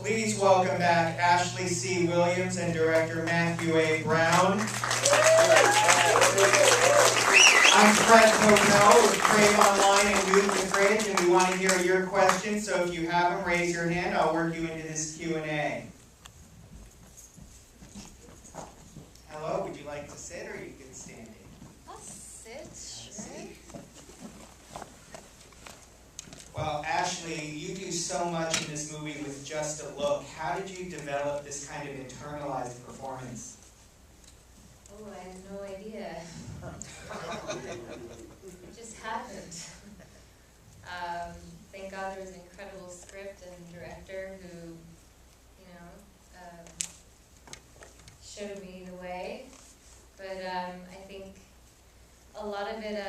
Please welcome back Ashley C. Williams and director Matthew A. Brown. I'm Fred Coppell with Crave Online and Move the Fridge, and we want to hear your questions, so if you have them, raise your hand. I'll work you into this Q&A. Hello, would you like to sit or you can stand in? I'll sit, sure. Well, Ashley, you do so much in this movie with just a look. How did you develop this kind of internalized performance? Oh, I have no idea. It just happened. Thank God there was an incredible script and director who, showed me the way. But I think a lot of it,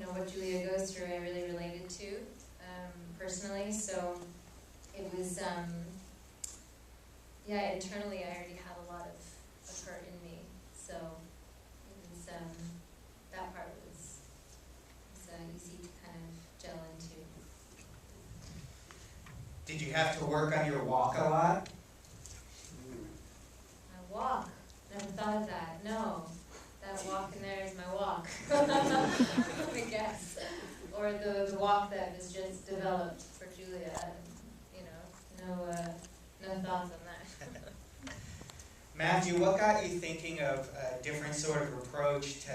what Julia goes through, I really related to personally. So it was, internally I already had a lot of her in me. So it was, that part was easy to kind of gel into. Did you have to work on your walk a lot? My walk? Never thought of that. No. That walk in there is my walk. I guess. Or the walk that was just developed for Julia. No thoughts on that. Matthew, what got you thinking of a different sort of approach to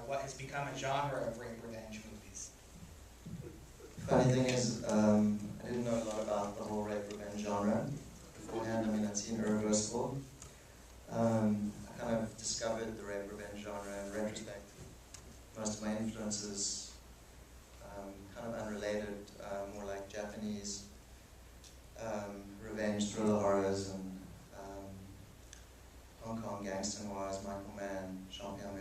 what has become a genre of rape revenge movies? Funny thing is, I didn't know a lot about the whole rape revenge genre beforehand. I'd seen Irreversible. I kind of discovered the rape revenge genre in retrospect. Most of my influences, kind of unrelated, more like Japanese revenge thriller horrors and Hong Kong gangster noirs, Michael Mann, Jean-Pierre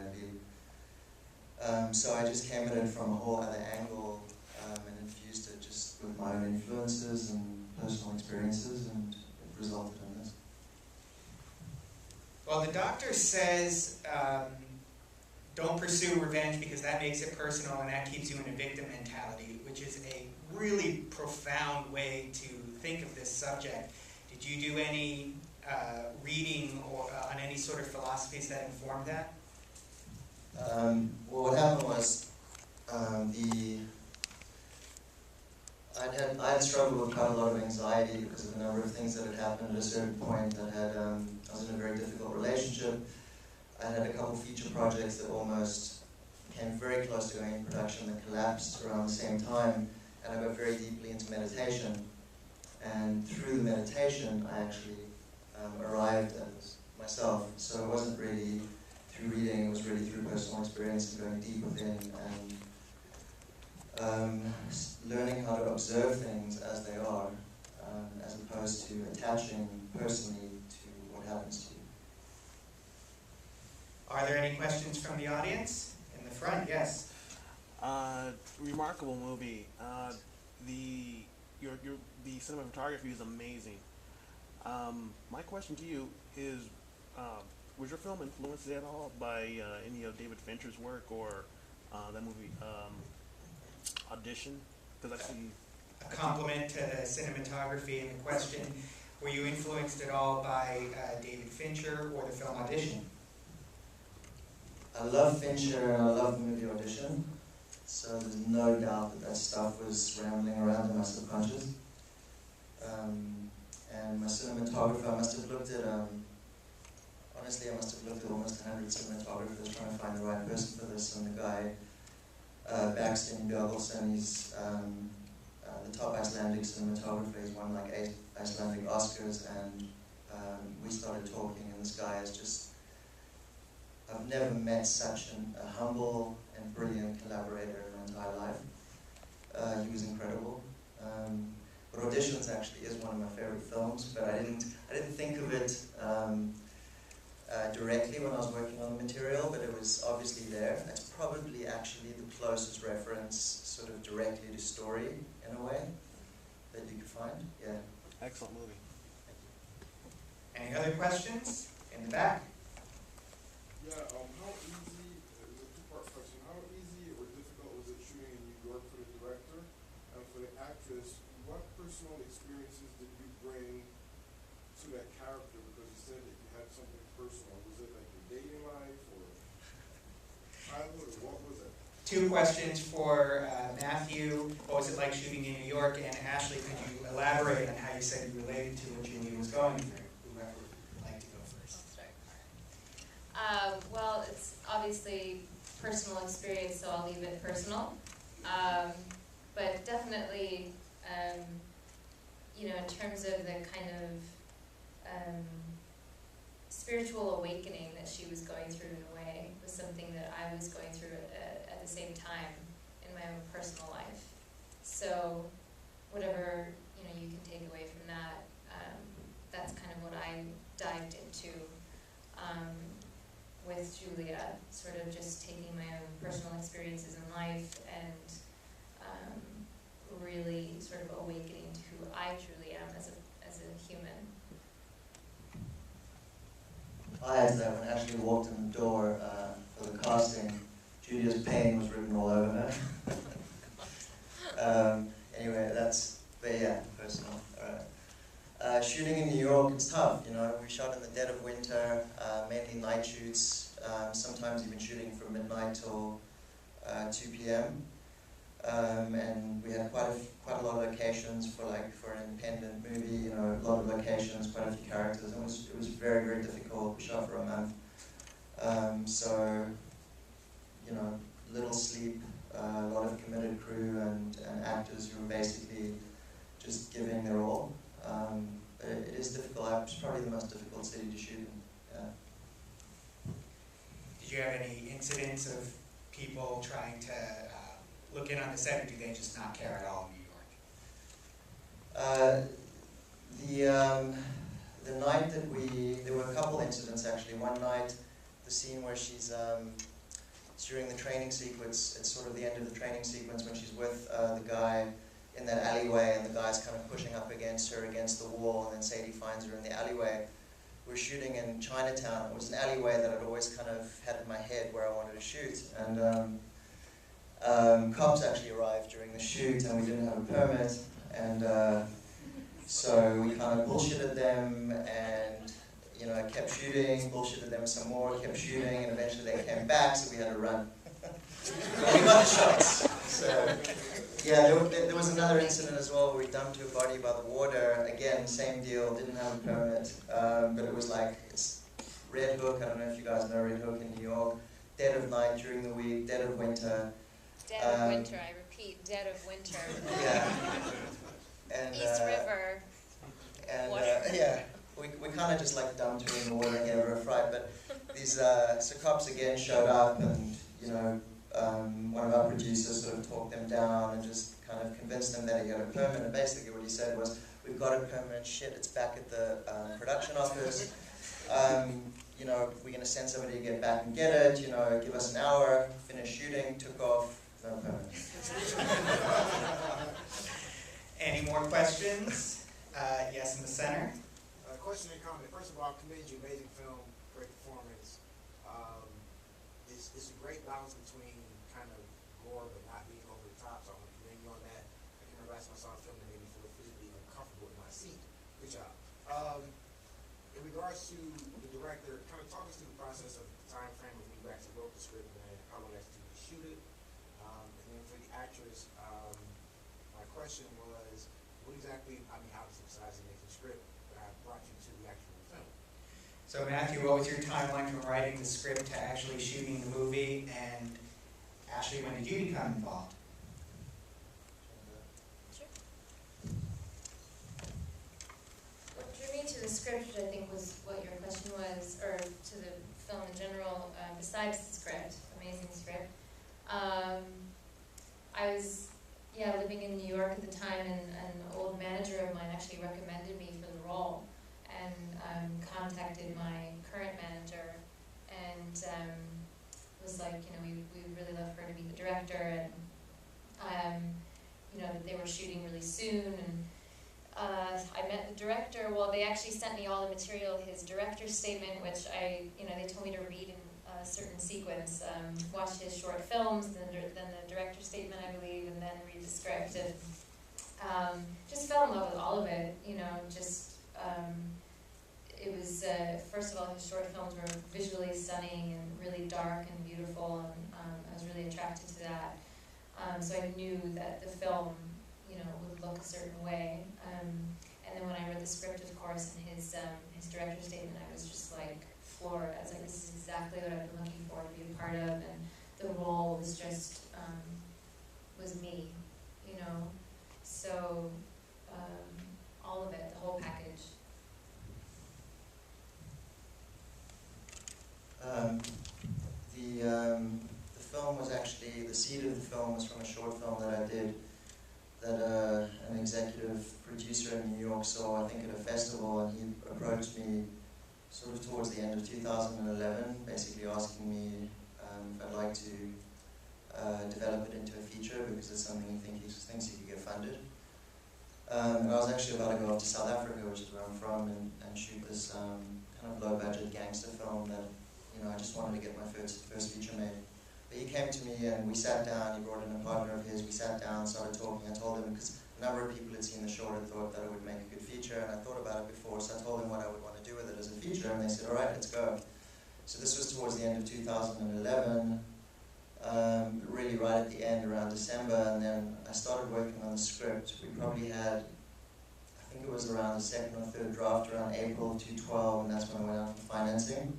Melville. So I just came at it from a whole other angle and infused it just with my own influences and personal experiences, and it resulted in this. Well, the doctor says don't pursue revenge because that makes it personal and that keeps you in a victim mentality, which is a really profound way to think of this subject. Did you do any reading or on any sort of philosophies that informed that? Well, what happened was I had struggled with quite a lot of anxiety because of a number of things that had happened at a certain point. I was in a very difficult relationship. I had a couple feature projects that almost came very close to going in production that collapsed around the same time, and I got very deeply into meditation. And through the meditation, I actually arrived at this myself. So it wasn't really through reading, it was really through personal experience and going deep within and learning how to observe things as they are, as opposed to attaching personally to what happens to you. Are there any questions from the audience? In the front, yes. Remarkable movie. The cinematography is amazing. My question to you is, was your film influenced at all by any of David Fincher's work or that movie Audition? Because I see a compliment to the cinematography and the question, were you influenced at all by David Fincher or the film Audition? I love Fincher and I love the movie Audition, so there's no doubt that stuff was rambling around in my subconscious. And my cinematographer, I must have looked at almost 100 cinematographers trying to find the right person for this, and the guy, Baxter Björgolfsson, he's the top Icelandic cinematographer. He's won like 8 Icelandic Oscars, and we started talking, and this guy is just, I've never met such a humble and brilliant collaborator in my entire life. He was incredible. But Auditions actually is one of my favorite films, but I didn't think of it directly when I was working on the material, but it was obviously there. It's probably actually the closest reference sort of directly to story, in a way, that you could find. Yeah. excellent movie. Any other questions? In the back. Yeah, how easy, it's a two-part question, how easy or difficult was it shooting in New York for the director? And for the actress, what personal experiences did you bring to that character? Because you said that you had something personal. Was it like your dating life or childhood, or what was it? Two questions for Matthew. What was it like shooting in New York? And Ashley, could you elaborate on how you said you related to what Julia was going through? Whoever would like to go first. I'll start. Well, it's obviously personal experience, so I'll leave it personal. But definitely, you know, in terms of the kind of spiritual awakening that she was going through in a way was something that I was going through at the same time in my own personal life. So whatever, you know, you can take away from that, that's kind of what I dived into with Julia, sort of just taking my own personal experiences in life and really sort of awakening to who I truly am as a human. I had that when Ashley walked in the door for the casting. Julia's pain was written all over her. Anyway, but yeah, personal. Shooting in New York, it's tough, you know. We shot in the dead of winter, mainly night shoots, sometimes even shooting from midnight till 2 p.m. And we had quite a lot of locations for an independent movie, you know, a lot of locations, quite a few characters. It was very, very difficult. We shot for a month. So, you know, little sleep, a lot of committed crew and actors who were basically just giving their all. But it is difficult. It's probably the most difficult city to shoot in. Yeah. Did you have any incidents of people trying to look in on the set, or do they just not care at all in New York? The night that there were a couple incidents actually. One night, the scene where she's during the training sequence, it's sort of the end of the training sequence when she's with the guy in that alleyway, and the guy's kind of pushing up against her against the wall, and then Sadie finds her in the alleyway. We're shooting in Chinatown. It was an alleyway that I'd always kind of had in my head where I wanted to shoot, and cops actually arrived during the shoot, and we didn't have a permit, and so we kind of bullshitted them, and you know, kept shooting, bullshitted them some more, kept shooting, and eventually they came back, so we had to run. But we got the shots. So yeah, there was another incident as well where we dumped her body by the water. Again, same deal, didn't have a permit, but it was like, it's Red Hook, I don't know if you guys know Red Hook in New York, dead of night during the week, dead of winter. Dead of winter, I repeat, dead of winter. Yeah. And, East River. And yeah, we kind of just like dumped her in the water and gave her a fright, but these so cops again showed up, and you know, one of our producers sort of talked them down and just kind of convinced them that he had a permit, and basically what he said was, we've got a permit, shit, it's back at the production office, you know, we're going to send somebody to get back and get it, you know, give us an hour, finish shooting, took off, no permit. Any more questions? Yes, in the center. Question and comment. First of all, commend you, amazing film, great performance. It's a great balance between kind of gore but not being over the top, so I want to commend you on that. I can remember last time I saw a film that made me feel physically uncomfortable in my seat. Good job. In regards to the director, kind of talk us through the process of the time frame of when you actually wrote the script and how long it took to shoot it. And then for the actress, my question was, what exactly, I mean, obviously besides the making script, brought you to the actual film? So Matthew, what was your timeline from writing the script to actually shooting the movie? And Ashley, when did you become involved? Sure. What drew me to the script, which I think was what your question was, or to the film in general, besides the script, amazing script. I was living in New York at the time, and an old manager of mine actually recommended me for the role, and contacted my current manager, and was like, you know, we really love her to be the director, and you know, that they were shooting really soon, and I met the director. Well, they actually sent me all the material, his director's statement, which they told me to read in a certain sequence, watch his short films, then the director's statement, I believe, and then read the script. And just fell in love with all of it, you know, just, it was, first of all, his short films were visually stunning and really dark and beautiful, and I was really attracted to that. So I knew that the film, you know, would look a certain way. And then when I read the script, of course, and his director's statement, I was just like floored. I was like, this is exactly what I've been looking for to be a part of, and the role was just, was me, you know. So, all of it, the whole package. The film was actually, the seed of the film was from a short film that I did that an executive producer in New York saw, I think, at a festival, and he approached me sort of towards the end of 2011, basically asking me if I'd like to develop it into a feature because it's something he thinks he could get funded. And I was actually about to go off to South Africa, which is where I'm from, and shoot this kind of low-budget gangster film that, you know, I just wanted to get my first feature made. But he came to me and we sat down, he brought in a partner of his, we sat down, started talking. I told him, because a number of people had seen the short and thought that it would make a good feature, and I thought about it before, so I told him what I would want to do with it as a feature, and they said, all right, let's go. So this was towards the end of 2011, really right at the end, around December, and then I started working on the script. We probably had, I think it was around the second or third draft, around April 2012, and that's when I went out for financing.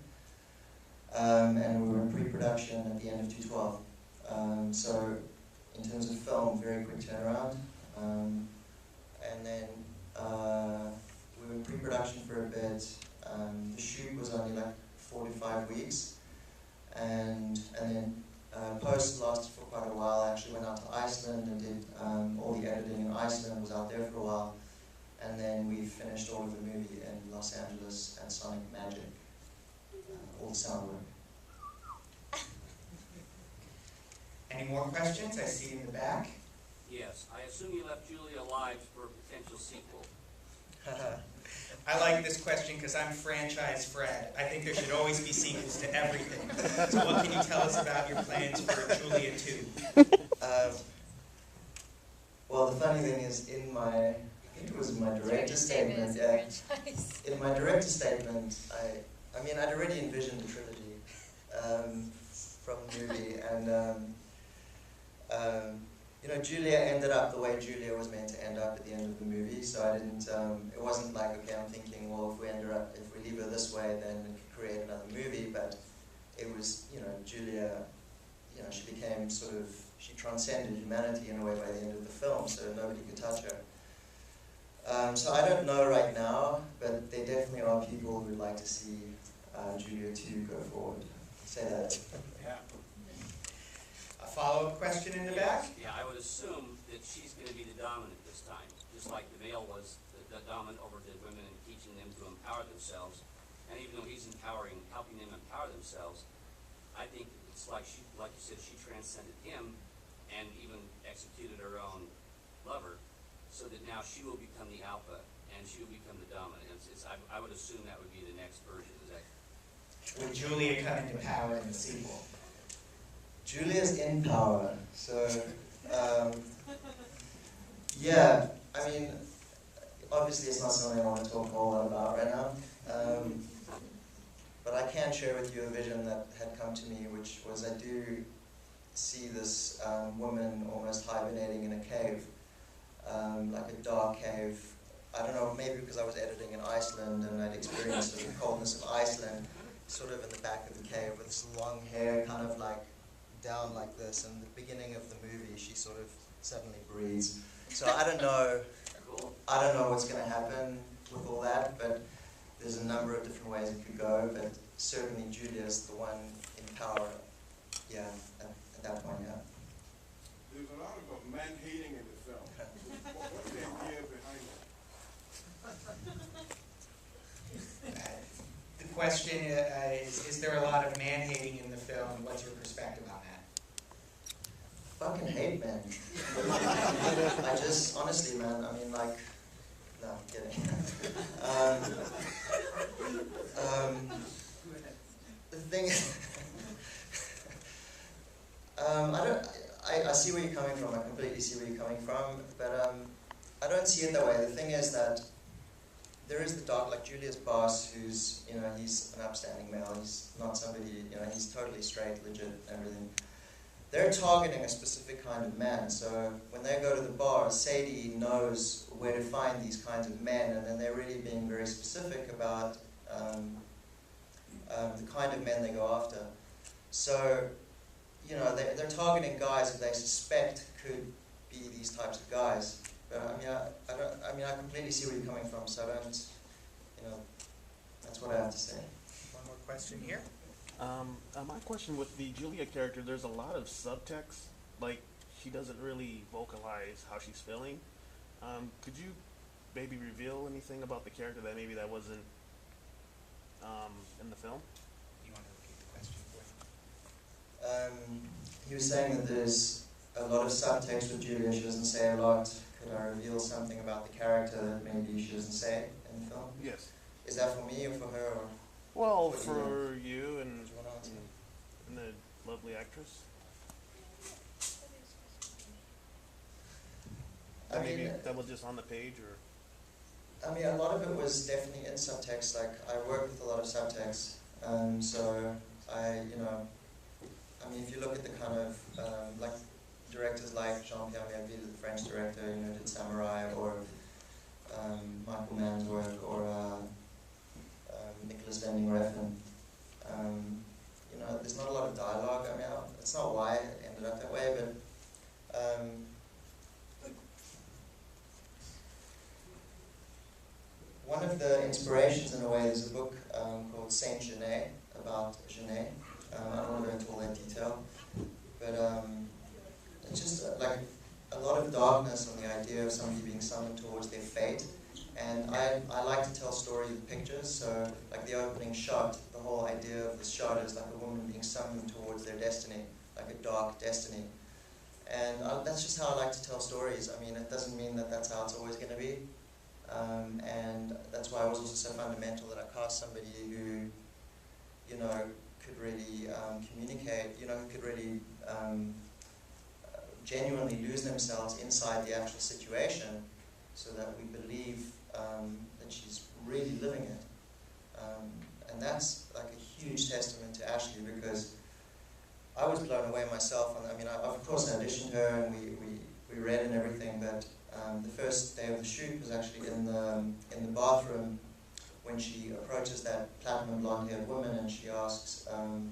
And we were in pre-production at the end of 2012. So in terms of film, very quick turnaround. And then we were in pre-production for a bit. The shoot was only like 4 to 5 weeks. And then post lasted for quite a while. I actually went out to Iceland and did all the editing in Iceland, was out there for a while. And then we finished all of the movie in Los Angeles at Sonic Magic. All the sound work. Any more questions? I see in the back. Yes, I assume you left Julia alive for a potential sequel. I like this question because I'm franchise Fred. I think there should always be sequels to everything. So what can you tell us about your plans for Julia 2? Well, the funny thing is, in my, I think it was in my director's statement, in my director's statement, I mean, I'd already envisioned a trilogy from the movie, and you know, Julia ended up the way Julia was meant to end up at the end of the movie. So I didn't. It wasn't like, okay, I'm thinking, well, if we leave her this way, then it could create another movie. But it was, you know, Julia, you know, she became sort of, she transcended humanity in a way by the end of the film, so nobody could touch her. So I don't know right now, but there definitely are people who would like to see Julia 2 go forward. Say that. Yeah. A follow-up question in the back? Yeah, I would assume that she's going to be the dominant this time, just like the male was the dominant over the women and teaching them to empower themselves. And even though he's helping them empower themselves, I think it's like like you said, she transcended him and even executed her own lover, so that now she will become the alpha and she will become the dominant. I would assume that would be the next version. Is that? Would Julia come into power in the sequel? Julia's in power, so yeah, I mean, obviously it's not something I want to talk a whole lot about right now, but I can share with you a vision that had come to me, which was I do see this woman almost hibernating in a cave, like a dark cave. I don't know, maybe because I was editing in Iceland and I'd experienced the coldness of Iceland, sort of in the back of the cave with this long hair kind of like down like this, and the beginning of the movie she sort of suddenly breathes. So I don't know what's going to happen with all that, but there's a number of different ways it could go, but certainly Julia's the one in power, yeah, at that point, yeah. There's a lot of man-hating in the film. What's the idea behind that? The question is there a lot of man-hating in the film? What's your perspective on that? Fucking hate men. I just, honestly, man, I mean, like, no, I'm kidding. The thing is, I see where you're coming from. I completely see where you're coming from, but there is the dark, like Julia's boss, who's, you know, he's an upstanding male. He's not somebody, you know, he's totally straight, legit, everything. They're targeting a specific kind of man. So when they go to the bar, Sadie knows where to find these kinds of men, and then they're really being very specific about the kind of men they go after. So, you know, they're targeting guys that they suspect could be these types of guys. But I mean, I completely see where you're coming from. So I don't, you know, that's what I have to say. One more question here. My question with the Julia character, there's a lot of subtext. Like, she doesn't really vocalize how she's feeling. Could you maybe reveal anything about the character that maybe that wasn't in the film? You want to repeat the question for me? He was saying that there's a lot of subtext with Julia. She doesn't say a lot. Could I reveal something about the character that maybe she doesn't say in the film? Yes. Is that for me or for her? Or Well, what do for you and, do you want to answer? and the lovely actress. I Maybe mean, that was just on the page, or I mean, a lot of it was definitely in subtext. Like, I work with a lot of subtext. So you know, I mean, if you look at the kind of, like, directors like Jean-Pierre Melville, the French director, you know, did Samurai, or Michael Mann's work, or Nicholas Winding Refn. You know, there's not a lot of dialogue. I mean, it's not why it ended up that way, but one of the inspirations, in a way, there's a book called Saint Genet, about Genet. I don't want to go into all that detail, but it's just like a lot of darkness on the idea of somebody being summoned towards their fate. And I like to tell stories with pictures, so like the opening shot, the whole idea of the shot is like a woman being summoned towards their destiny, like a dark destiny. And that's just how I like to tell stories. I mean, it doesn't mean that that's how it's always going to be. And that's why it was also so fundamental that I cast somebody who, you know, could really communicate, you know, who could really genuinely lose themselves inside the actual situation, so that we believe that she's really living it. And that's like a huge testament to Ashley, because I was blown away myself. And I mean, I of course auditioned her, and we read and everything, but the first day of the shoot was actually in the bathroom when she approaches that platinum blonde-haired woman, and she asks,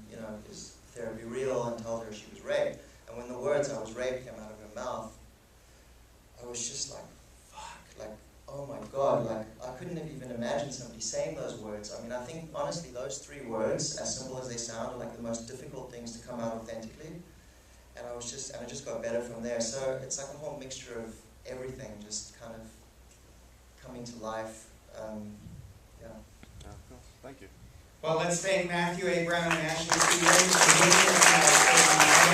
you know, is therapy real, and tells her she was raped. And when the words "I was raped" came out of her mouth, I was just like, fuck, like, oh my God, like, I couldn't have even imagined somebody saying those words. I mean, I think, honestly, those 3 words, as simple as they sound, are like the most difficult things to come out authentically. And it just got better from there. So it's like a whole mixture of everything just kind of coming to life. Yeah. cool. Thank you. Well, let's thank Matthew A. Brown and Ashley C. Williams for being here tonight.